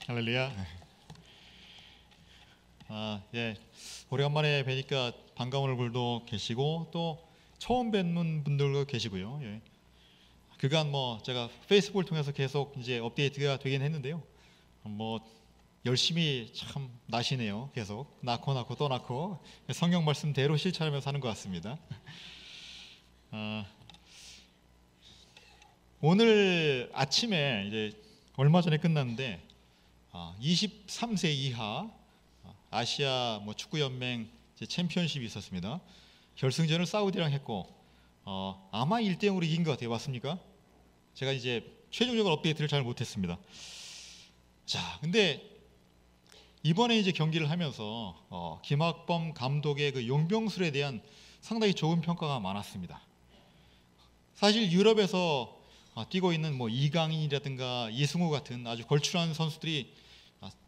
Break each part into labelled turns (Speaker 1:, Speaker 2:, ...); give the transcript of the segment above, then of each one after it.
Speaker 1: 할렐루야. 예. 오래간만에 뵈니까 반가운 얼굴도 계시고 또 처음 뵙는 분들도 계시고요. 예. 그간 제가 페이스북을 통해서 계속 이제 업데이트가 되긴 했는데요. 열심히 참 나시네요. 계속 낳고 또 낳고 성경 말씀대로 실천하면서 사는 것 같습니다. 오늘 아침에 이제 얼마 전에 끝났는데 23세 이하 아시아 축구 연맹 챔피언십이 있었습니다. 결승전을 사우디랑 했고 아마 1대0으로 이긴 것 같아요. 맞습니까? 제가 이제 최종적인 업데이트를 잘 못했습니다. 자, 근데 이번에 이제 경기를 하면서 김학범 감독의 그 용병술에 대한 상당히 좋은 평가가 많았습니다. 사실 유럽에서 뛰고 있는 이강인이라든가 이승우 같은 아주 걸출한 선수들이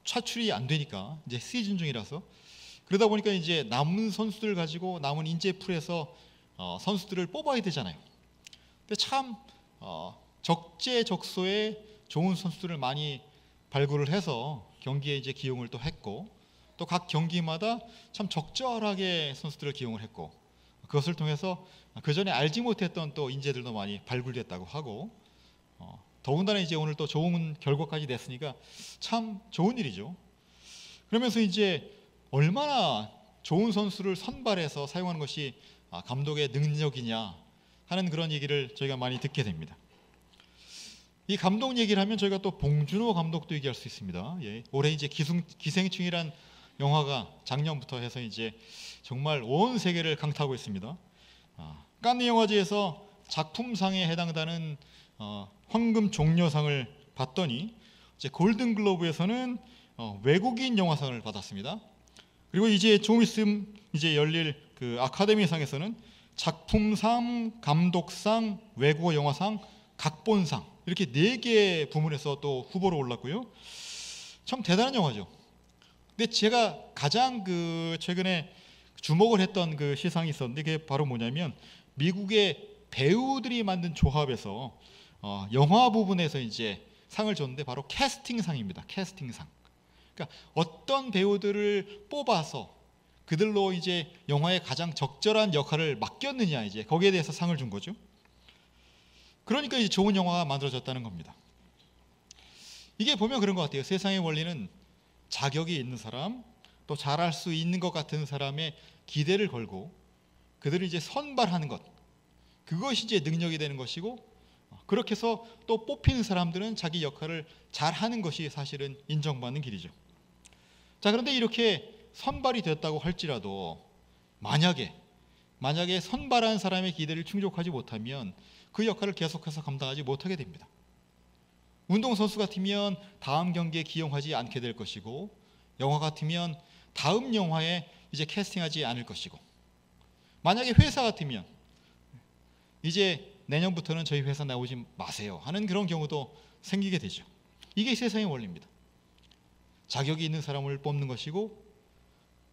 Speaker 1: 차출이 안 되니까 이제 시즌 중이라서 그러다 보니까 이제 남은 선수들 가지고 남은 인재풀에서 선수들을 뽑아야 되잖아요. 근데 참 적재적소에 좋은 선수들을 많이 발굴을 해서 경기에 이제 기용을 또 했고 또 각 경기마다 참 적절하게 선수들을 기용을 했고 그것을 통해서 그 전에 알지 못했던 또 인재들도 많이 발굴됐다고 하고 더군다나 이제 오늘 또 좋은 결과까지 냈으니까 참 좋은 일이죠. 그러면서 이제 얼마나 좋은 선수를 선발해서 사용하는 것이 감독의 능력이냐 하는 그런 얘기를 저희가 많이 듣게 됩니다. 이 감독 얘기를 하면 저희가 또 봉준호 감독도 얘기할 수 있습니다. 예, 올해 이제 기생충이란 영화가 작년부터 해서 이제 정말 온 세계를 강타하고 있습니다. 칸느 영화제에서 작품상에 해당되는 황금 종려상을 받더니 이제 골든글로브에서는 외국인 영화상을 받았습니다. 그리고 이제 좀 있으면 이제 열릴 그 아카데미상에서는 작품상, 감독상, 외국어 영화상, 각본상 이렇게 4개 부문에서 또 후보로 올랐고요. 참 대단한 영화죠. 근데 제가 가장 그 최근에 주목을 했던 그 시상이 있었는데 그게 바로 뭐냐면 미국의 배우들이 만든 조합에서 영화 부분에서 이제 상을 줬는데 바로 캐스팅상입니다. 캐스팅상. 그러니까 어떤 배우들을 뽑아서 그들로 이제 영화에 가장 적절한 역할을 맡겼느냐 이제 거기에 대해서 상을 준 거죠. 그러니까 이제 좋은 영화가 만들어졌다는 겁니다. 이게 보면 그런 것 같아요. 세상의 원리는 자격이 있는 사람, 또 잘할 수 있는 것 같은 사람의 기대를 걸고 그들을 이제 선발하는 것, 그것이 이제 능력이 되는 것이고 그렇게 해서 또 뽑히는 사람들은 자기 역할을 잘하는 것이 사실은 인정받는 길이죠. 자, 그런데 이렇게 선발이 됐다고 할지라도 만약에 선발한 사람의 기대를 충족하지 못하면 그 역할을 계속해서 감당하지 못하게 됩니다. 운동선수 같으면 다음 경기에 기용하지 않게 될 것이고 영화 같으면 다음 영화에 이제 캐스팅하지 않을 것이고 만약에 회사 같으면 이제 내년부터는 저희 회사 나오지 마세요 하는 그런 경우도 생기게 되죠. 이게 세상의 원리입니다. 자격이 있는 사람을 뽑는 것이고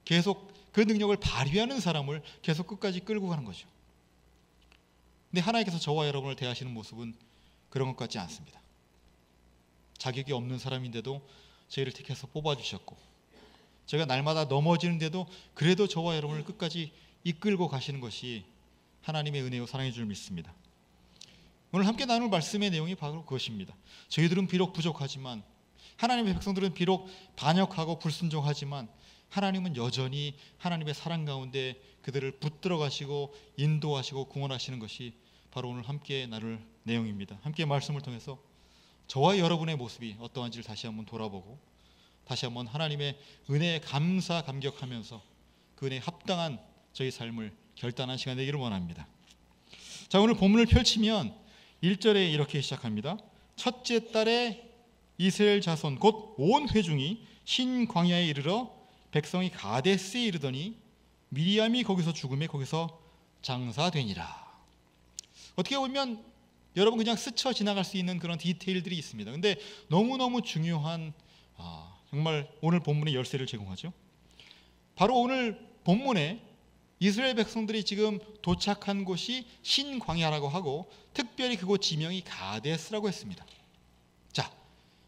Speaker 1: 계속 그 능력을 발휘하는 사람을 계속 끝까지 끌고 가는 거죠. 근데 하나님께서 저와 여러분을 대하시는 모습은 그런 것 같지 않습니다. 자격이 없는 사람인데도 저희를 택해서 뽑아주셨고 제가 날마다 넘어지는데도 그래도 저와 여러분을 끝까지 이끌고 가시는 것이 하나님의 은혜요 사랑인 줄 믿습니다. 오늘 함께 나눌 말씀의 내용이 바로 그것입니다. 저희들은 비록 부족하지만 하나님의 백성들은 비록 반역하고 불순종하지만 하나님은 여전히 하나님의 사랑 가운데 그들을 붙들어 가시고 인도하시고 구원하시는 것이 바로 오늘 함께 나눌 내용입니다. 함께 말씀을 통해서 저와 여러분의 모습이 어떠한지를 다시 한번 돌아보고 다시 한번 하나님의 은혜에 감사 감격하면서 그 은혜에 합당한 저희 삶을 결단한 시간 되기를 원합니다. 자, 오늘 본문을 펼치면 1절에 이렇게 시작합니다. 첫째 달에 이스라엘 자손 곧 온 회중이 신 광야에 이르러 백성이 가데스에 이르더니 미리암이 거기서 죽음에 거기서 장사되니라. 어떻게 보면 여러분 그냥 스쳐 지나갈 수 있는 그런 디테일들이 있습니다. 근데 너무너무 중요한 정말 오늘 본문의 열쇠를 제공하죠. 바로 오늘 본문에 이스라엘 백성들이 지금 도착한 곳이 신광야라고 하고 특별히 그곳 지명이 가데스라고 했습니다. 자,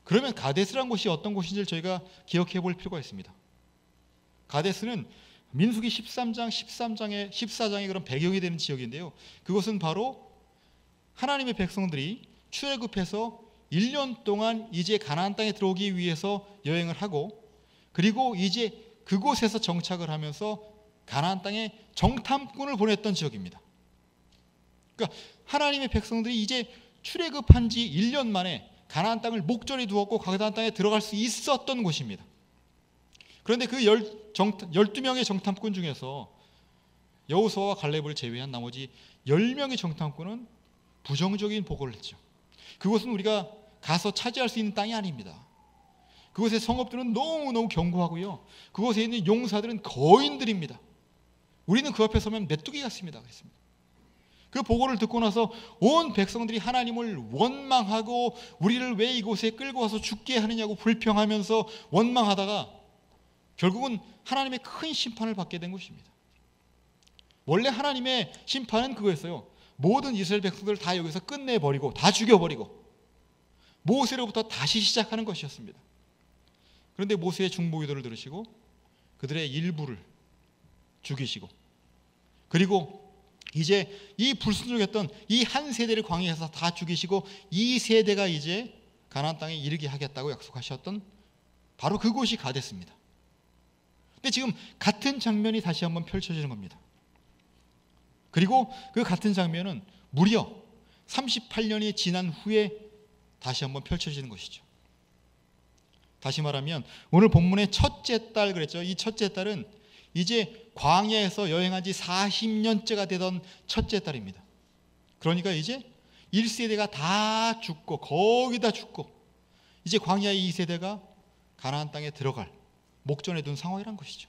Speaker 1: 그러면 가데스라는 곳이 어떤 곳인지를 저희가 기억해 볼 필요가 있습니다. 가데스는 민수기 13장, 14장의 그런 배경이 되는 지역인데요. 그것은 바로 하나님의 백성들이 출애굽해서 1년 동안 이제 가나안 땅에 들어오기 위해서 여행을 하고, 그리고 이제 그곳에서 정착을 하면서 가나안 땅에 정탐꾼을 보냈던 지역입니다. 그러니까 하나님의 백성들이 이제 출애굽한 지 1년 만에 가나안 땅을 목전에 두었고 가나안 땅에 들어갈 수 있었던 곳입니다. 그런데 그 12명의 정탐꾼 중에서 여호수아와 갈렙을 제외한 나머지 10명의 정탐꾼은 부정적인 보고를 했죠. 그곳은 우리가 가서 차지할 수 있는 땅이 아닙니다. 그곳의 성읍들은 너무너무 견고하고요, 그곳에 있는 용사들은 거인들입니다. 우리는 그 앞에 서면 메뚜기 같습니다. 그랬습니다. 그 보고를 듣고 나서 온 백성들이 하나님을 원망하고 우리를 왜 이곳에 끌고 와서 죽게 하느냐고 불평하면서 원망하다가 결국은 하나님의 큰 심판을 받게 된 것입니다. 원래 하나님의 심판은 그거였어요. 모든 이스라엘 백성들을 다 여기서 끝내버리고 다 죽여버리고 모세로부터 다시 시작하는 것이었습니다. 그런데 모세의 중보기도를 들으시고 그들의 일부를 죽이시고, 그리고 이제 이 불순종했던 이 한 세대를 광야에서 다 죽이시고 이 세대가 이제 가나안 땅에 이르게 하겠다고 약속하셨던 바로 그곳이 가데스입니다. 근데 지금 같은 장면이 다시 한번 펼쳐지는 겁니다. 그리고 그 같은 장면은 무려 38년이 지난 후에 다시 한번 펼쳐지는 것이죠. 다시 말하면 오늘 본문의 첫째 딸 그랬죠. 이 첫째 딸은 이제 광야에서 여행한 지 40년째가 되던 첫째 딸입니다. 그러니까 이제 1세대가 다 죽고 거기다 죽고 이제 광야의 2세대가 가나안 땅에 들어갈 목전에 둔 상황이란 것이죠.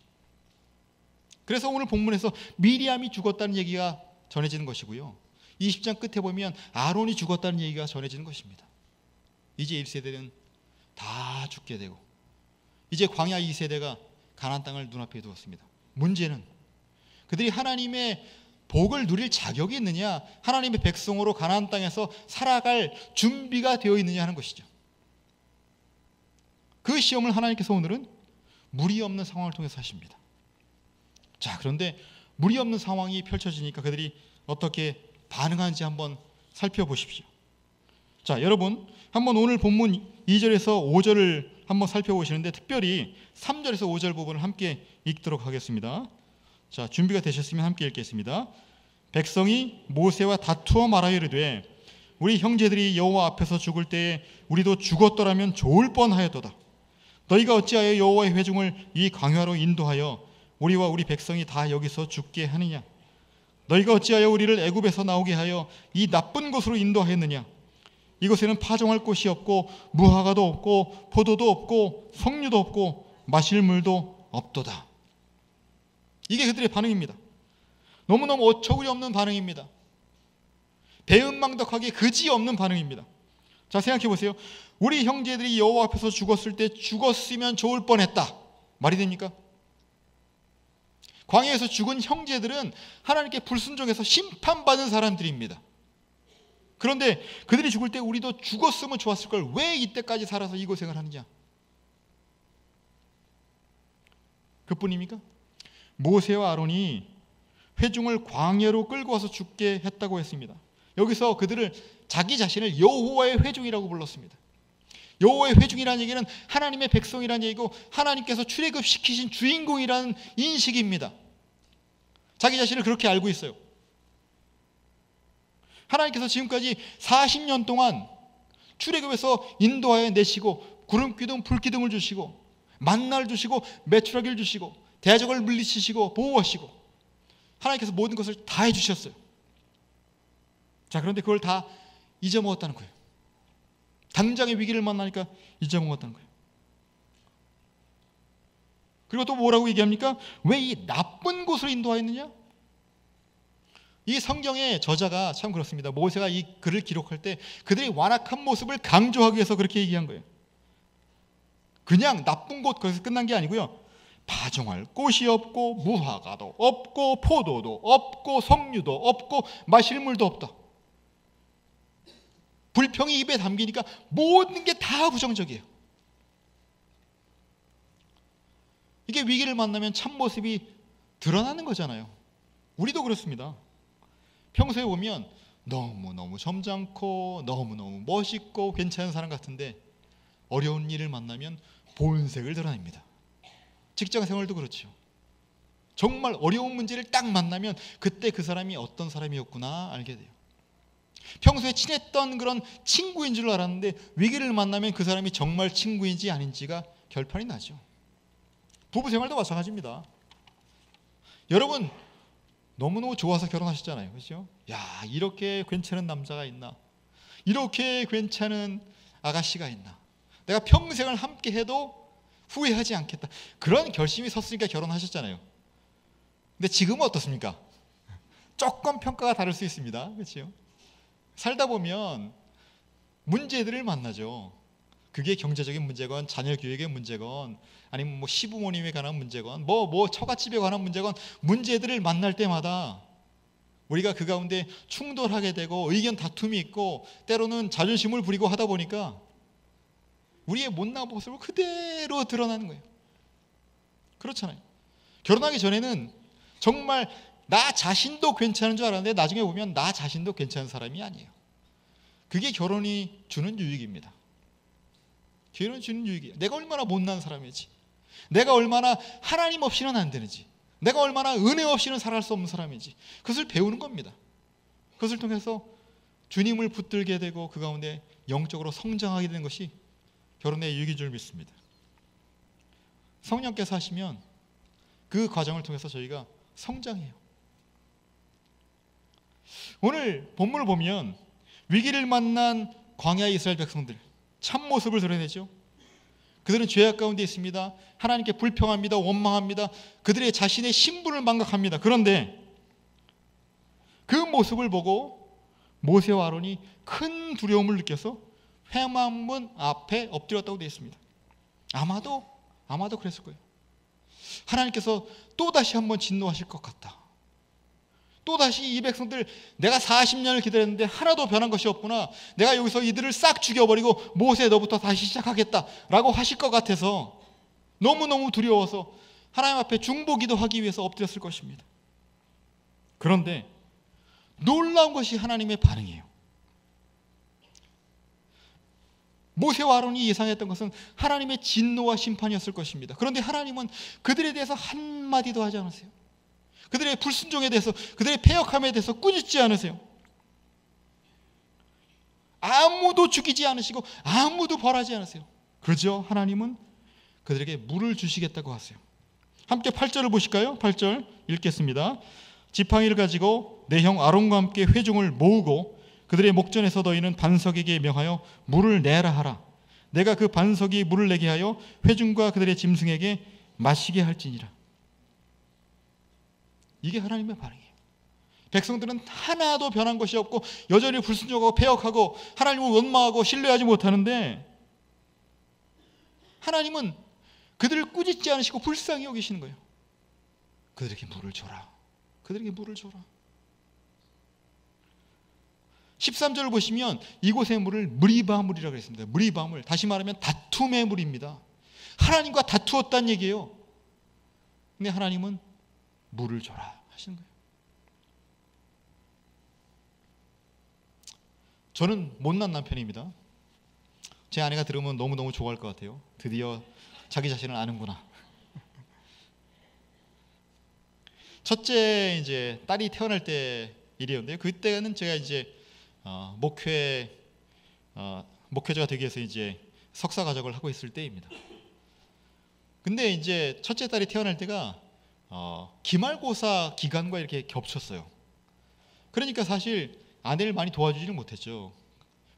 Speaker 1: 그래서 오늘 본문에서 미리암이 죽었다는 얘기가 전해지는 것이고요, 20장 끝에 보면 아론이 죽었다는 얘기가 전해지는 것입니다. 이제 1세대는 다 죽게 되고 이제 광야 2세대가 가나안 땅을 눈앞에 두었습니다. 문제는 그들이 하나님의 복을 누릴 자격이 있느냐, 하나님의 백성으로 가나안 땅에서 살아갈 준비가 되어 있느냐 하는 것이죠. 그 시험을 하나님께서 오늘은 무리 없는 상황을 통해서 하십니다. 자, 그런데 무리 없는 상황이 펼쳐지니까 그들이 어떻게 반응하는지 한번 살펴보십시오. 자, 여러분 한번 오늘 본문 2절에서 5절을 한번 살펴보시는데 특별히 3절에서 5절 부분을 함께 읽도록 하겠습니다. 자, 준비가 되셨으면 함께 읽겠습니다. 백성이 모세와 다투어 말하여 이르되 우리 형제들이 여호와 앞에서 죽을 때에 우리도 죽었더라면 좋을 뻔하였도다. 너희가 어찌하여 여호와의 회중을 이 광야로 인도하여 우리와 우리 백성이 다 여기서 죽게 하느냐? 너희가 어찌하여 우리를 애굽에서 나오게 하여 이 나쁜 곳으로 인도하였느냐? 이곳에는 파종할 곳이 없고 무화과도 없고 포도도 없고 석류도 없고 마실 물도 없도다. 이게 그들의 반응입니다. 너무너무 어처구니 없는 반응입니다. 배은망덕하게 그지없는 반응입니다. 자, 생각해 보세요. 우리 형제들이 여호와 앞에서 죽었을 때 죽었으면 좋을 뻔했다. 말이 됩니까? 광야에서 죽은 형제들은 하나님께 불순종해서 심판받은 사람들입니다. 그런데 그들이 죽을 때 우리도 죽었으면 좋았을 걸 왜 이때까지 살아서 이 고생을 하느냐? 그뿐입니까? 모세와 아론이 회중을 광야로 끌고 와서 죽게 했다고 했습니다. 여기서 그들을 자기 자신을 여호와의 회중이라고 불렀습니다. 여호와의 회중이라는 얘기는 하나님의 백성이라는 얘기고 하나님께서 출애굽시키신 주인공이라는 인식입니다. 자기 자신을 그렇게 알고 있어요. 하나님께서 지금까지 40년 동안 출애굽에서 인도하여 내시고 구름 기둥 불 기둥을 주시고 만나를 주시고 메추라기를 주시고 대적을 물리치시고 보호하시고 하나님께서 모든 것을 다 해주셨어요. 자, 그런데 그걸 다 잊어먹었다는 거예요. 당장의 위기를 만나니까 잊어먹었다는 거예요. 그리고 또 뭐라고 얘기합니까? 왜 이 나쁜 곳으로 인도하였느냐? 이 성경의 저자가 참 그렇습니다. 모세가 이 글을 기록할 때 그들의 완악한 모습을 강조하기 위해서 그렇게 얘기한 거예요. 그냥 나쁜 곳 거기서 끝난 게 아니고요, 파종할 꽃이 없고 무화과도 없고 포도도 없고 석류도 없고 마실 물도 없다. 불평이 입에 담기니까 모든 게 다 부정적이에요. 이게 위기를 만나면 참모습이 드러나는 거잖아요. 우리도 그렇습니다. 평소에 보면 너무너무 점잖고 너무너무 멋있고 괜찮은 사람 같은데 어려운 일을 만나면 본색을 드러냅니다. 직장 생활도 그렇죠. 정말 어려운 문제를 딱 만나면 그때 그 사람이 어떤 사람이었구나 알게 돼요. 평소에 친했던 그런 친구인 줄 알았는데 위기를 만나면 그 사람이 정말 친구인지 아닌지가 결판이 나죠. 부부 생활도 마찬가지입니다. 여러분 너무너무 좋아서 결혼하셨잖아요. 그렇죠? 야, 이렇게 괜찮은 남자가 있나? 이렇게 괜찮은 아가씨가 있나? 내가 평생을 함께 해도 후회하지 않겠다. 그런 결심이 섰으니까 결혼하셨잖아요. 근데 지금은 어떻습니까? 조금 평가가 다를 수 있습니다. 그렇죠? 살다 보면 문제들을 만나죠. 그게 경제적인 문제건 자녀 교육의 문제건 아니면 뭐 시부모님에 관한 문제건 뭐 처갓집에 관한 문제건 문제들을 만날 때마다 우리가 그 가운데 충돌하게 되고 의견 다툼이 있고 때로는 자존심을 부리고 하다 보니까 우리의 못난 모습을 그대로 드러나는 거예요. 그렇잖아요. 결혼하기 전에는 정말 나 자신도 괜찮은 줄 알았는데 나중에 보면 나 자신도 괜찮은 사람이 아니에요. 그게 결혼이 주는 유익입니다. 결혼이 주는 유익이에요. 내가 얼마나 못난 사람이지, 내가 얼마나 하나님 없이는 안 되는지, 내가 얼마나 은혜 없이는 살아갈 수 없는 사람인지 그것을 배우는 겁니다. 그것을 통해서 주님을 붙들게 되고 그 가운데 영적으로 성장하게 되는 것이 결혼의 유익인 줄 믿습니다. 성령께서 하시면 그 과정을 통해서 저희가 성장해요. 오늘 본문을 보면 위기를 만난 광야의 이스라엘 백성들 참모습을 드러내죠. 그들은 죄악 가운데 있습니다. 하나님께 불평합니다. 원망합니다. 그들의 자신의 신분을 망각합니다. 그런데 그 모습을 보고 모세와 아론이 큰 두려움을 느껴서 회막문 앞에 엎드렸다고 되어 있습니다. 아마도 그랬을 거예요. 하나님께서 또다시 한번 진노하실 것 같다. 또다시 이 백성들 내가 40년을 기다렸는데 하나도 변한 것이 없구나. 내가 여기서 이들을 싹 죽여버리고 모세 너부터 다시 시작하겠다라고 하실 것 같아서 너무너무 두려워서 하나님 앞에 중보기도 하기 위해서 엎드렸을 것입니다. 그런데 놀라운 것이 하나님의 반응이에요. 모세와 아론이 예상했던 것은 하나님의 진노와 심판이었을 것입니다. 그런데 하나님은 그들에 대해서 한마디도 하지 않으세요. 그들의 불순종에 대해서, 그들의 패역함에 대해서 꾸짖지 않으세요. 아무도 죽이지 않으시고 아무도 벌하지 않으세요. 그러죠. 하나님은 그들에게 물을 주시겠다고 하세요. 함께 8절을 보실까요? 8절 읽겠습니다. 지팡이를 가지고 내 형 아론과 함께 회중을 모으고 그들의 목전에서 너희는 반석에게 명하여 물을 내라 하라. 내가 그 반석이 물을 내게 하여 회중과 그들의 짐승에게 마시게 할지니라. 이게 하나님의 반응이에요. 백성들은 하나도 변한 것이 없고 여전히 불순종하고 패역하고 하나님을 원망하고 신뢰하지 못하는데 하나님은 그들을 꾸짖지 않으시고 불쌍히 여기시는 거예요. 그들에게 물을 줘라. 그들에게 물을 줘라. 13절을 보시면 이곳의 물을 무리바물이라고 했습니다. 무리바물, 다시 말하면 다툼의 물입니다. 하나님과 다투었다는 얘기예요. 근데 하나님은 물을 줘라 하시는 거예요. 저는 못난 남편입니다. 제 아내가 들으면 너무너무 좋아할 것 같아요. 드디어 자기 자신을 아는구나. 첫째 이제 딸이 태어날 때 일이었는데요. 그때는 제가 이제 목회자가 되기 위해서 이제 석사 과정을 하고 있을 때입니다. 근데 이제 첫째 딸이 태어날 때가 기말고사 기간과 이렇게 겹쳤어요. 그러니까 사실 아내를 많이 도와주지는 못했죠.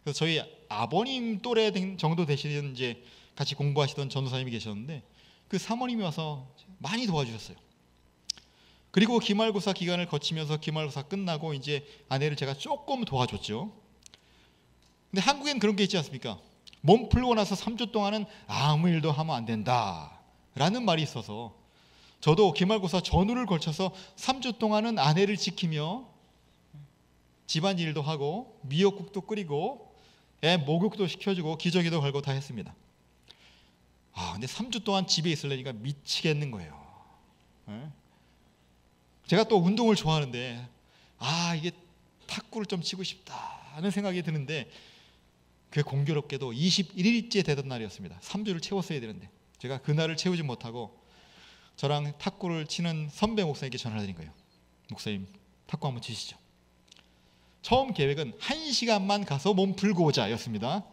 Speaker 1: 그래서 저희 아버님 또래 정도 되시는 이제 같이 공부하시던 전도사님이 계셨는데 그 사모님이 와서 많이 도와주셨어요. 그리고 기말고사 기간을 거치면서 기말고사 끝나고 이제 아내를 제가 조금 도와줬죠. 근데 한국엔 그런 게 있지 않습니까? 몸 풀고 나서 3주 동안은 아무 일도 하면 안 된다 라는 말이 있어서 저도 기말고사 전후를 걸쳐서 3주 동안은 아내를 지키며 집안일도 하고 미역국도 끓이고 애 목욕도 시켜주고 기저귀도 걸고 다 했습니다. 근데 3주 동안 집에 있으려니까 미치겠는 거예요. 제가 또 운동을 좋아하는데 이게 탁구를 좀 치고 싶다 하는 생각이 드는데, 그 공교롭게도 21일째 되던 날이었습니다. 3주를 채웠어야 되는데 제가 그날을 채우지 못하고 저랑 탁구를 치는 선배 목사님께 전화를 드린 거예요. 목사님, 탁구 한번 치시죠. 처음 계획은 1시간만 가서 몸 풀고 오자 였습니다.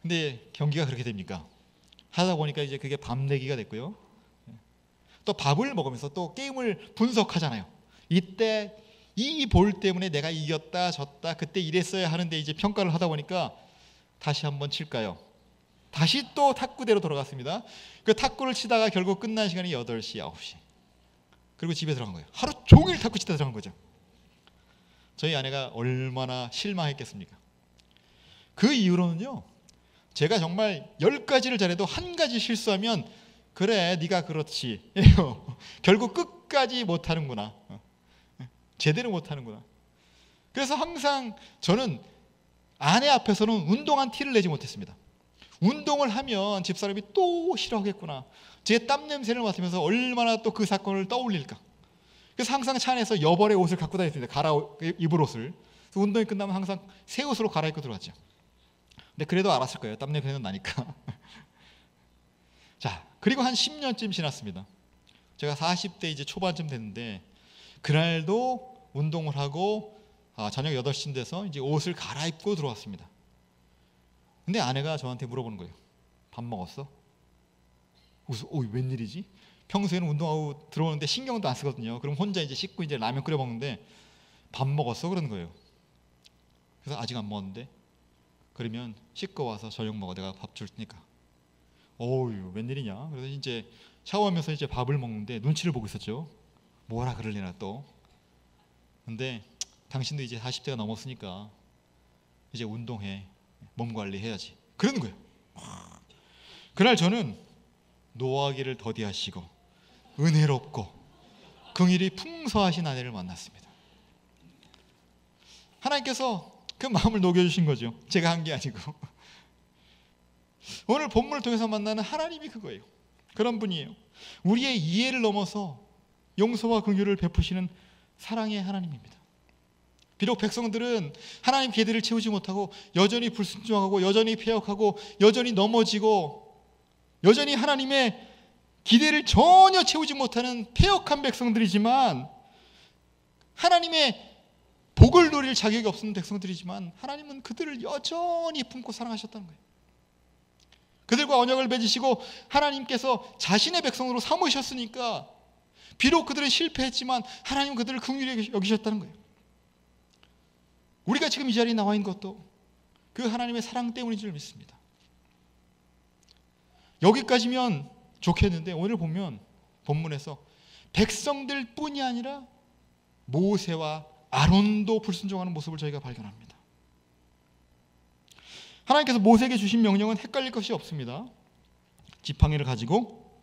Speaker 1: 근데 경기가 그렇게 됩니까? 하다 보니까 이제 그게 밤 내기가 됐고요. 또 밥을 먹으면서 또 게임을 분석하잖아요. 이때 이 볼 때문에 내가 이겼다 졌다 그때 이랬어야 하는데, 이제 평가를 하다 보니까 다시 한번 칠까요? 다시 또 탁구대로 돌아갔습니다. 그 탁구를 치다가 결국 끝난 시간이 8시, 9시. 그리고 집에 들어간 거예요. 하루 종일 탁구 치다 들어간 거죠. 저희 아내가 얼마나 실망했겠습니까? 그 이후로는요, 제가 정말 10가지를 잘해도 한 가지 실수하면 그래 네가 그렇지 결국 끝까지 못하는구나, 제대로 못하는구나. 그래서 항상 저는 아내 앞에서는 운동한 티를 내지 못했습니다. 운동을 하면 집사람이 또 싫어하겠구나, 제 땀 냄새를 맡으면서 얼마나 또 그 사건을 떠올릴까. 그래서 항상 차 안에서 여벌의 옷을 갖고 다녔습니다. 입을 옷을. 그래서 운동이 끝나면 항상 새 옷으로 갈아입고 들어왔죠. 근데 그래도 알았을 거예요. 땀 냄새는 나니까. 자, 그리고 한 10년쯤 지났습니다. 제가 40대 이제 초반쯤 됐는데, 그날도 운동을 하고 저녁 8시쯤 돼서 이제 옷을 갈아입고 들어왔습니다. 근데 아내가 저한테 물어보는 거예요. 밥 먹었어? 그래서 웬일이지? 평소에는 운동하고 들어오는데 신경도 안 쓰거든요. 그럼 혼자 이제 씻고 이제 라면 끓여 먹는데 밥 먹었어? 그러는 거예요. 그래서 아직 안 먹었는데, 그러면 씻고 와서 저녁 먹어, 내가 밥 줄 테니까. 웬일이냐? 그래서 이제 샤워하면서 이제 밥을 먹는데 눈치를 보고 있었죠. 뭐라 그러려나 또. 근데 당신도 이제 40대가 넘었으니까 이제 운동해, 몸 관리해야지, 그러는 거예요. 그날 저는 노하기를 더디하시고 은혜롭고 긍휼이 풍성하신 아내를 만났습니다. 하나님께서 그 마음을 녹여주신 거죠. 제가 한 게 아니고. 오늘 본문을 통해서 만나는 하나님이 그거예요. 그런 분이에요. 우리의 이해를 넘어서 용서와 긍휼을 베푸시는 사랑의 하나님입니다. 비록 백성들은 하나님 계대를 채우지 못하고 여전히 불순종하고 여전히 패역하고 여전히 넘어지고 여전히 하나님의 기대를 전혀 채우지 못하는 패역한 백성들이지만, 하나님의 복을 누릴 자격이 없는 백성들이지만, 하나님은 그들을 여전히 품고 사랑하셨다는 거예요. 그들과 언약을 맺으시고 하나님께서 자신의 백성으로 삼으셨으니까 비록 그들은 실패했지만 하나님은 그들을 긍휼히 여기셨다는 거예요. 우리가 지금 이 자리에 나와 있는 것도 그 하나님의 사랑 때문인 줄 믿습니다. 여기까지면 좋겠는데, 오늘 보면 본문에서 백성들 뿐이 아니라 모세와 아론도 불순종하는 모습을 저희가 발견합니다. 하나님께서 모세에게 주신 명령은 헷갈릴 것이 없습니다. 지팡이를 가지고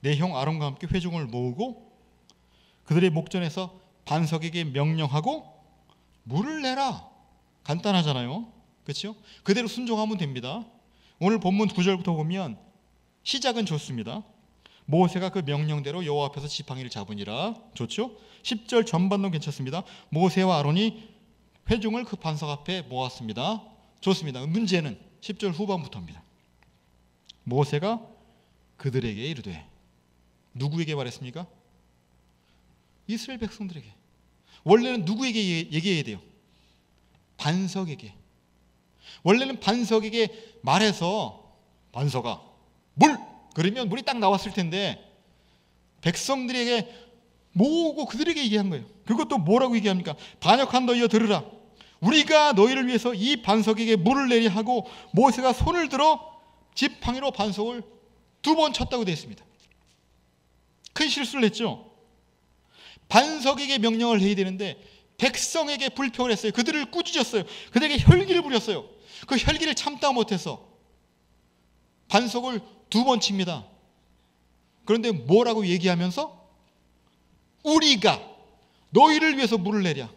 Speaker 1: 내 형 아론과 함께 회중을 모으고 그들의 목전에서 반석에게 명령하고 물을 내라. 간단하잖아요. 그렇죠? 그대로 순종하면 됩니다. 오늘 본문 9절부터 보면 시작은 좋습니다. 모세가 그 명령대로 여호와 앞에서 지팡이를 잡으니라. 좋죠? 10절 전반도 괜찮습니다. 모세와 아론이 회중을 그 반석 앞에 모았습니다. 좋습니다. 문제는 10절 후반부터입니다. 모세가 그들에게 이르되, 누구에게 말했습니까? 이스라엘 백성들에게. 원래는 누구에게 얘기해야 돼요? 반석에게. 원래는 반석에게 말해서 반석아 물! 그러면 물이 딱 나왔을 텐데, 백성들에게 모으고 그들에게 얘기한 거예요. 그것도 뭐라고 얘기합니까? 반역한 너희여 들으라. 우리가 너희를 위해서 이 반석에게 물을 내리 하고 모세가 손을 들어 지팡이로 반석을 2번 쳤다고 되어 있습니다. 큰 실수를 했죠. 반석에게 명령을 해야 되는데 백성에게 불평을 했어요. 그들을 꾸짖었어요. 그들에게 혈기를 부렸어요. 그 혈기를 참다 못해서 반석을 2번 칩니다. 그런데 뭐라고 얘기하면서? 우리가 너희를 위해서 물을 내랴.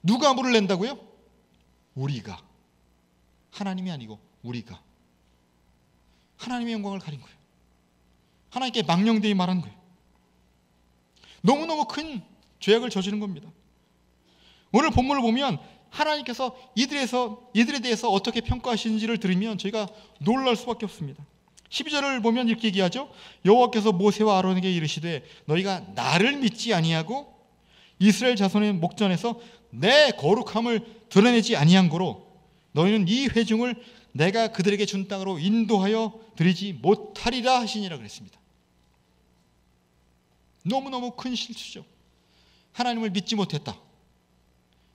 Speaker 1: 누가 물을 낸다고요? 우리가. 하나님이 아니고 우리가 하나님의 영광을 가린 거예요. 하나님께 망령되이 말한 거예요. 너무너무 큰 죄악을 저지른 겁니다. 오늘 본문을 보면 하나님께서 이들에 대해서 어떻게 평가하시는지를 들으면 저희가 놀랄 수밖에 없습니다. 12절을 보면 이렇게 얘기하죠. 여호와께서 모세와 아론에게 이르시되 너희가 나를 믿지 아니하고 이스라엘 자손의 목전에서 내 거룩함을 드러내지 아니한 고로 너희는 이 회중을 내가 그들에게 준 땅으로 인도하여 드리지 못하리라 하시니라 그랬습니다. 너무너무 큰 실수죠. 하나님을 믿지 못했다.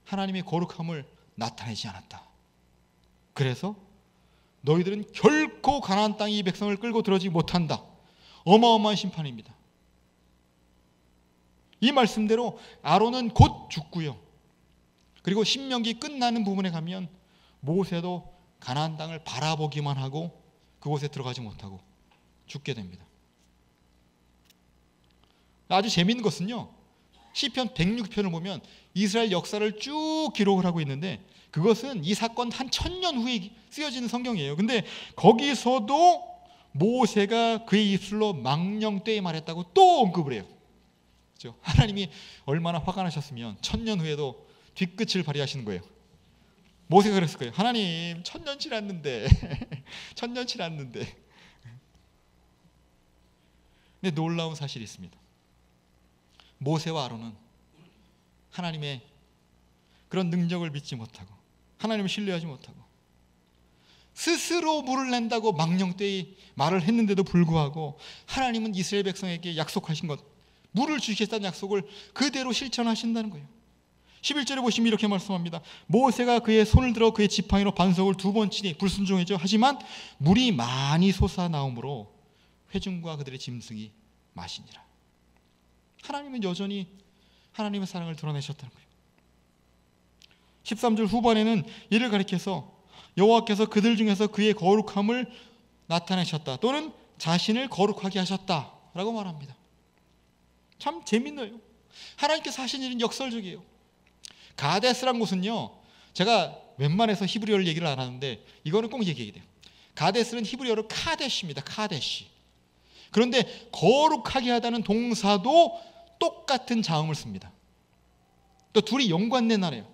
Speaker 1: 하나님의 거룩함을 나타내지 않았다. 그래서 너희들은 결코 가나안 땅에 이 백성을 끌고 들어오지 못한다. 어마어마한 심판입니다. 이 말씀대로 아론은 곧 죽고요. 그리고 신명기 끝나는 부분에 가면 모세도 가나안 땅을 바라보기만 하고 그곳에 들어가지 못하고 죽게 됩니다. 아주 재미있는 것은요, 시편 106편을 보면 이스라엘 역사를 쭉 기록을 하고 있는데 그것은 이 사건 한 1000년 후에 쓰여지는 성경이에요. 근데 거기서도 모세가 그의 입술로 망령되이 말했다고 또 언급을 해요. 그렇죠? 하나님이 얼마나 화가 나셨으면 1000년 후에도 뒤끝을 발휘하시는 거예요. 모세가 그랬을 거예요. 하나님 1000년 지났는데 1000년 지났는데. 근데 놀라운 사실이 있습니다. 모세와 아론은 하나님의 그런 능력을 믿지 못하고 하나님을 신뢰하지 못하고 스스로 물을 낸다고 망령되이 말을 했는데도 불구하고 하나님은 이스라엘 백성에게 약속하신 것, 물을 주시겠다는 약속을 그대로 실천하신다는 거예요. 11절에 보시면 이렇게 말씀합니다. 모세가 그의 손을 들어 그의 지팡이로 반석을 2번 치니 불순종했죠. 하지만 물이 많이 솟아나오므로 회중과 그들의 짐승이 마시니라. 하나님은 여전히 하나님의 사랑을 드러내셨다는 거예요. 13절 후반에는 이를 가리켜서 여호와께서 그들 중에서 그의 거룩함을 나타내셨다 또는 자신을 거룩하게 하셨다라고 말합니다. 참 재밌네요. 하나님께서 하신 일은 역설적이에요. 가데스란 곳은요, 제가 웬만해서 히브리어를 얘기를 안 하는데 이거는 꼭 얘기해야 돼요. 가데스는 히브리어로 카데시입니다. 카데시. 그런데 거룩하게 하다는 동사도 똑같은 자음을 씁니다. 또 둘이 연관된 나라예요.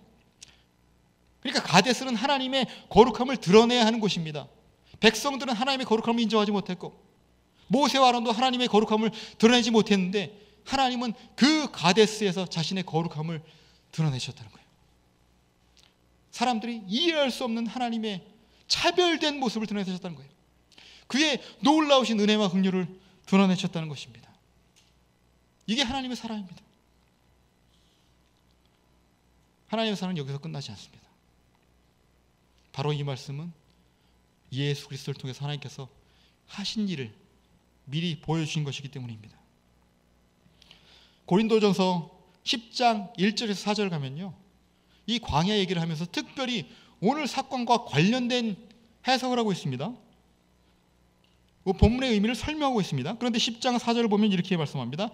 Speaker 1: 그러니까 가데스는 하나님의 거룩함을 드러내야 하는 곳입니다. 백성들은 하나님의 거룩함을 인정하지 못했고 모세와 아론도 하나님의 거룩함을 드러내지 못했는데 하나님은 그 가데스에서 자신의 거룩함을 드러내셨다는 거예요. 사람들이 이해할 수 없는 하나님의 차별된 모습을 드러내셨다는 거예요. 그의 놀라우신 은혜와 긍휼을 드러내셨다는 것입니다. 이게 하나님의 사랑입니다. 하나님의 사랑은 여기서 끝나지 않습니다. 바로 이 말씀은 예수 그리스도를 통해서 하나님께서 하신 일을 미리 보여주신 것이기 때문입니다. 고린도전서 10장 1절에서 4절 가면요, 이 광야 얘기를 하면서 특별히 오늘 사건과 관련된 해석을 하고 있습니다. 그 본문의 의미를 설명하고 있습니다. 그런데 10장 4절을 보면 이렇게 말씀합니다.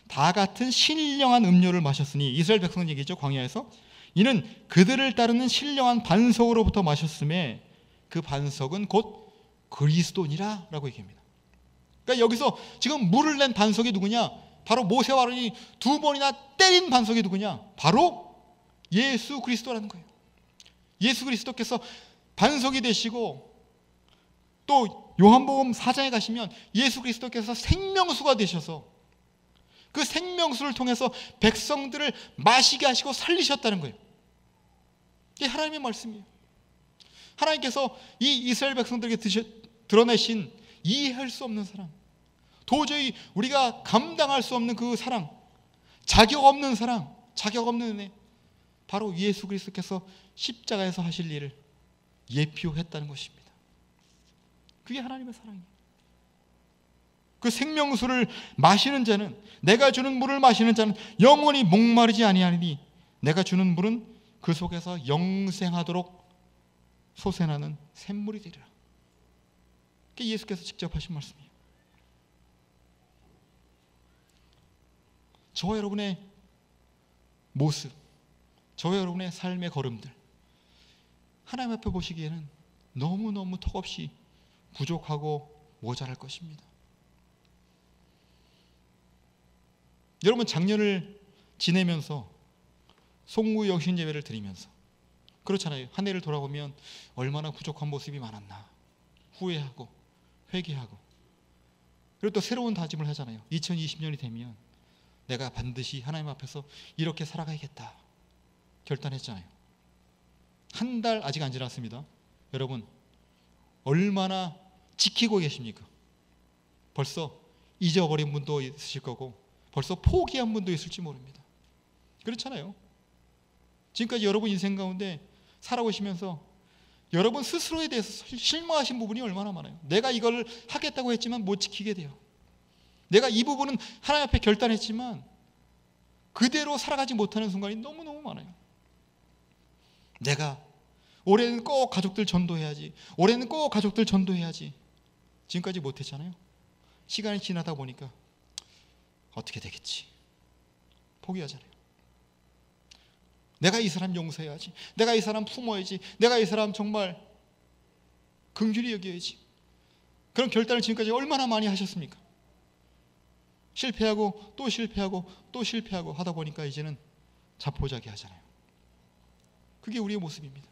Speaker 1: 다 같은 신령한 음료를 마셨으니, 이스라엘 백성 얘기죠. 광야에서 이는 그들을 따르는 신령한 반석으로부터 마셨음에 그 반석은 곧 그리스도니라 라고 얘기합니다. 그러니까 여기서 지금 물을 낸 반석이 누구냐? 바로 모세와 아론이 2번이나 때린 반석이 누구냐? 바로 예수 그리스도라는 거예요. 예수 그리스도께서 반석이 되시고, 또 요한복음 4장에 가시면 예수 그리스도께서 생명수가 되셔서 그 생명수를 통해서 백성들을 마시게 하시고 살리셨다는 거예요. 이게 하나님의 말씀이에요. 하나님께서 이 이스라엘 백성들에게 드러내신 이해할 수 없는 사랑, 도저히 우리가 감당할 수 없는 그 사랑, 자격 없는 사랑, 자격 없는 은혜, 바로 예수 그리스도께서 십자가에서 하실 일을 예표했다는 것입니다. 그게 하나님의 사랑이에요. 그 생명수를 마시는 자는, 내가 주는 물을 마시는 자는 영원히 목마르지 아니하니 내가 주는 물은 그 속에서 영생하도록 솟아나는 샘물이 되리라. 그게 예수께서 직접 하신 말씀이에요. 저와 여러분의 모습, 저와 여러분의 삶의 걸음들, 하나님 앞에 보시기에는 너무너무 턱없이 부족하고 모자랄 것입니다. 여러분, 작년을 지내면서 송구 영신 예배를 드리면서 그렇잖아요. 한 해를 돌아보면 얼마나 부족한 모습이 많았나 후회하고 회개하고, 그리고 또 새로운 다짐을 하잖아요. 2020년이 되면 내가 반드시 하나님 앞에서 이렇게 살아가야겠다 결단했잖아요. 한 달 아직 안 지났습니다. 여러분, 얼마나 지키고 계십니까? 벌써 잊어버린 분도 있으실 거고 벌써 포기한 분도 있을지 모릅니다. 그렇잖아요. 지금까지 여러분 인생 가운데 살아오시면서 여러분 스스로에 대해서 실망하신 부분이 얼마나 많아요. 내가 이걸 하겠다고 했지만 못 지키게 돼요. 내가 이 부분은 하나님 앞에 결단했지만 그대로 살아가지 못하는 순간이 너무너무 많아요. 내가 올해는 꼭 가족들 전도해야지, 올해는 꼭 가족들 전도해야지, 지금까지 못했잖아요. 시간이 지나다 보니까 어떻게 되겠지 포기하잖아요. 내가 이 사람 용서해야지, 내가 이 사람 품어야지, 내가 이 사람 정말 긍휼히 여겨야지. 그런 결단을 지금까지 얼마나 많이 하셨습니까? 실패하고 또 실패하고 또 실패하고 하다 보니까 이제는 자포자기 하잖아요. 그게 우리의 모습입니다.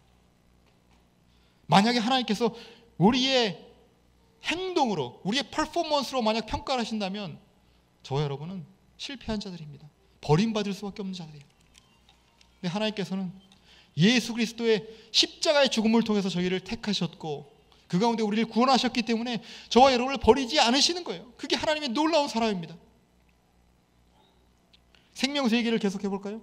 Speaker 1: 만약에 하나님께서 우리의 행동으로, 우리의 퍼포먼스로 만약 평가를 하신다면 저와 여러분은 실패한 자들입니다. 버림받을 수밖에 없는 자들이에요. 근데 하나님께서는 예수 그리스도의 십자가의 죽음을 통해서 저희를 택하셨고 그 가운데 우리를 구원하셨기 때문에 저와 여러분을 버리지 않으시는 거예요. 그게 하나님의 놀라운 사랑입니다. 생명수 얘기를 계속해 볼까요?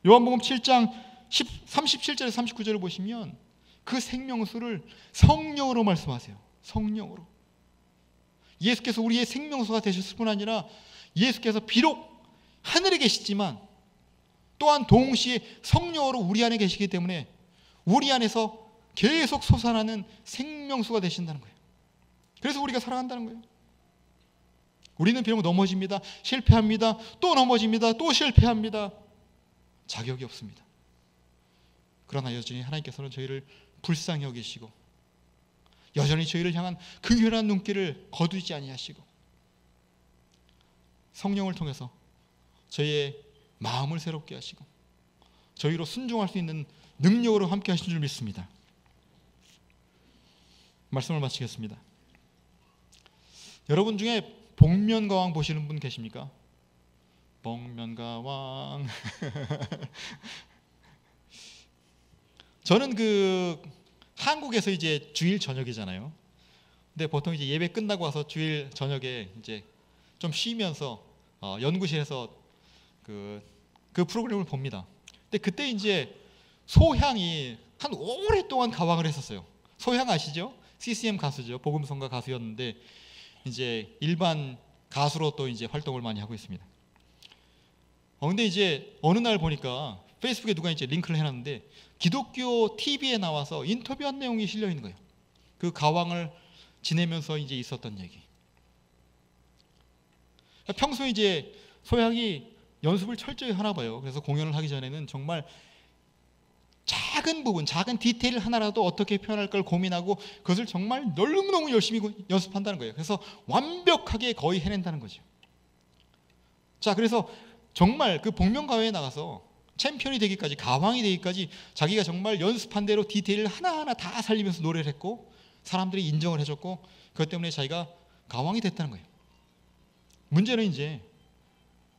Speaker 1: 요한복음 7장 37절에서 39절을 보시면 그 생명수를 성령으로 말씀하세요. 성령으로. 예수께서 우리의 생명수가 되셨을 뿐 아니라 예수께서 비록 하늘에 계시지만 또한 동시에 성령으로 우리 안에 계시기 때문에 우리 안에서 계속 솟아나는 생명수가 되신다는 거예요. 그래서 우리가 살아간다는 거예요. 우리는 비록 넘어집니다. 실패합니다. 또 넘어집니다. 또 실패합니다. 자격이 없습니다. 그러나 여전히 하나님께서는 저희를 불쌍히 여기시고 여전히 저희를 향한 긍휼한 눈길을 거두지 아니하시고 성령을 통해서 저희의 마음을 새롭게 하시고 저희로 순종할 수 있는 능력으로 함께 하신 줄 믿습니다. 말씀을 마치겠습니다. 여러분 중에 복면가왕 보시는 분 계십니까? 복면가왕. 저는 한국에서 이제 주일 저녁이잖아요. 근데 보통 이제 예배 끝나고 와서 주일 저녁에 이제 좀 쉬면서 연구실에서 그 프로그램을 봅니다. 근데 그때 이제 소향이 한 오랫동안 가왕을 했었어요. 소향 아시죠? CCM 가수죠. 복음성가 가수였는데 이제 일반 가수로 또 이제 활동을 많이 하고 있습니다. 근데 이제 어느 날 보니까 페이스북에 누가 이제 링크를 해놨는데 기독교 TV에 나와서 인터뷰한 내용이 실려 있는 거예요. 그 가왕을 지내면서 이제 있었던 얘기. 평소에 이제 소향이 연습을 철저히 하나 봐요. 그래서 공연을 하기 전에는 정말 작은 부분, 작은 디테일 하나라도 어떻게 표현할 걸 고민하고 그것을 정말 너무너무 열심히 연습한다는 거예요. 그래서 완벽하게 거의 해낸다는 거죠. 자, 그래서 정말 그 복면가왕에 나가서 챔피언이 되기까지, 가왕이 되기까지 자기가 정말 연습한 대로 디테일을 하나하나 다 살리면서 노래를 했고 사람들이 인정을 해줬고 그것 때문에 자기가 가왕이 됐다는 거예요. 문제는 이제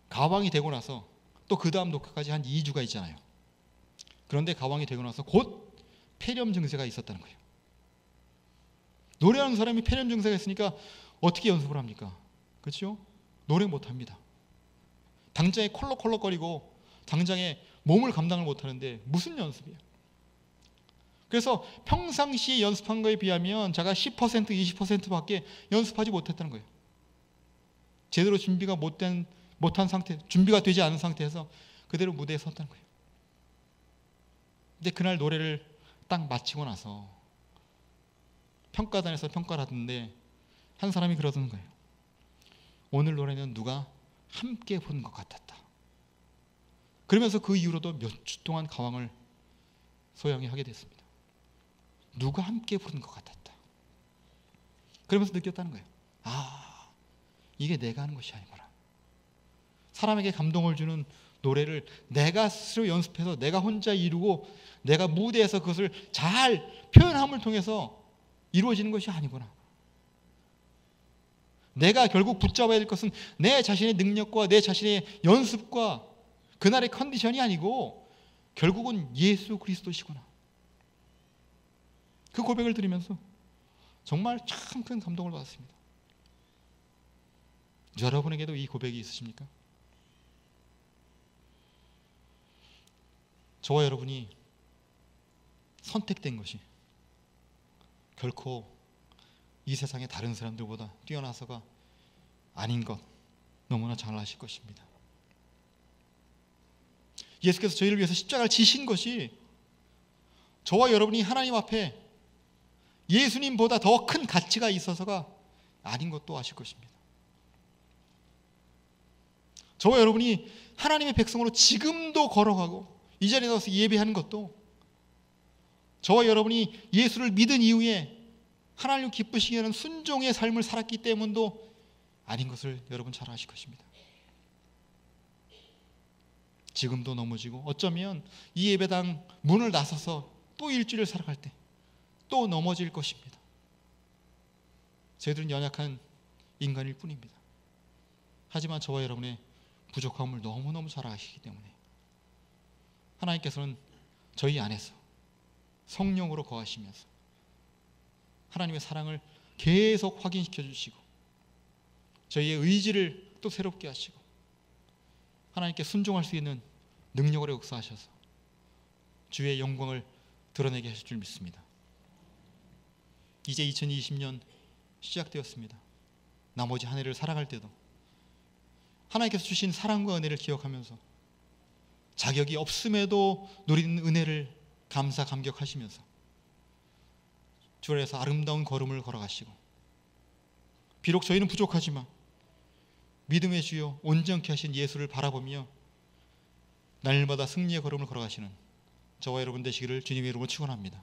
Speaker 1: 가왕이 되고 나서 또 그 다음 녹화까지 한 2주가 있잖아요. 그런데 가왕이 되고 나서 곧 폐렴 증세가 있었다는 거예요. 노래하는 사람이 폐렴 증세가 있으니까 어떻게 연습을 합니까? 그렇죠? 노래 못합니다. 당장에 콜록콜록거리고 당장에 몸을 감당을 못하는데 무슨 연습이에요? 그래서 평상시에 연습한 거에 비하면 제가 10% 20%밖에 연습하지 못했다는 거예요. 제대로 준비가 못한 상태, 준비가 되지 않은 상태에서 그대로 무대에 섰다는 거예요. 근데 그날 노래를 딱 마치고 나서 평가단에서 평가를 하던데 한 사람이 그러는 거예요. 오늘 노래는 누가 함께 부른 것 같았다. 그러면서 그 이후로도 몇 주 동안 가왕을 소양이 하게 됐습니다. 누가 함께 부른 것 같았다. 그러면서 느꼈다는 거예요. 이게 내가 하는 것이 아니구나. 사람에게 감동을 주는 노래를 내가 스스로 연습해서 내가 혼자 이루고 내가 무대에서 그것을 잘 표현함을 통해서 이루어지는 것이 아니구나. 내가 결국 붙잡아야 될 것은 내 자신의 능력과 내 자신의 연습과 그날의 컨디션이 아니고 결국은 예수 그리스도시구나. 그 고백을 들으면서 정말 참 큰 감동을 받았습니다. 여러분에게도 이 고백이 있으십니까? 저와 여러분이 선택된 것이 결코 이 세상의 다른 사람들보다 뛰어나서가 아닌 것 너무나 잘 아실 것입니다. 예수께서 저희를 위해서 십자가를 지신 것이 저와 여러분이 하나님 앞에 예수님보다 더 큰 가치가 있어서가 아닌 것도 아실 것입니다. 저와 여러분이 하나님의 백성으로 지금도 걸어가고 이 자리에 나와서 예배하는 것도 저와 여러분이 예수를 믿은 이후에 하나님 기쁘시게 하는 순종의 삶을 살았기 때문도 아닌 것을 여러분 잘 아실 것입니다. 지금도 넘어지고 어쩌면 이 예배당 문을 나서서 또 일주일을 살아갈 때 또 넘어질 것입니다. 저희들은 연약한 인간일 뿐입니다. 하지만 저와 여러분의 부족함을 너무너무 잘 아시기 때문에 하나님께서는 저희 안에서 성령으로 거하시면서 하나님의 사랑을 계속 확인시켜 주시고 저희의 의지를 또 새롭게 하시고 하나님께 순종할 수 있는 능력으로 역사하셔서 주의 영광을 드러내게 하실 줄 믿습니다. 이제 2020년 시작되었습니다. 나머지 한 해를 살아갈 때도 하나님께서 주신 사랑과 은혜를 기억하면서 자격이 없음에도 누리는 은혜를 감사 감격하시면서 주 안에서 아름다운 걸음을 걸어가시고 비록 저희는 부족하지만 믿음의 주여 온전케 하신 예수를 바라보며 날마다 승리의 걸음을 걸어가시는 저와 여러분 되시기를 주님의 이름으로 축원합니다.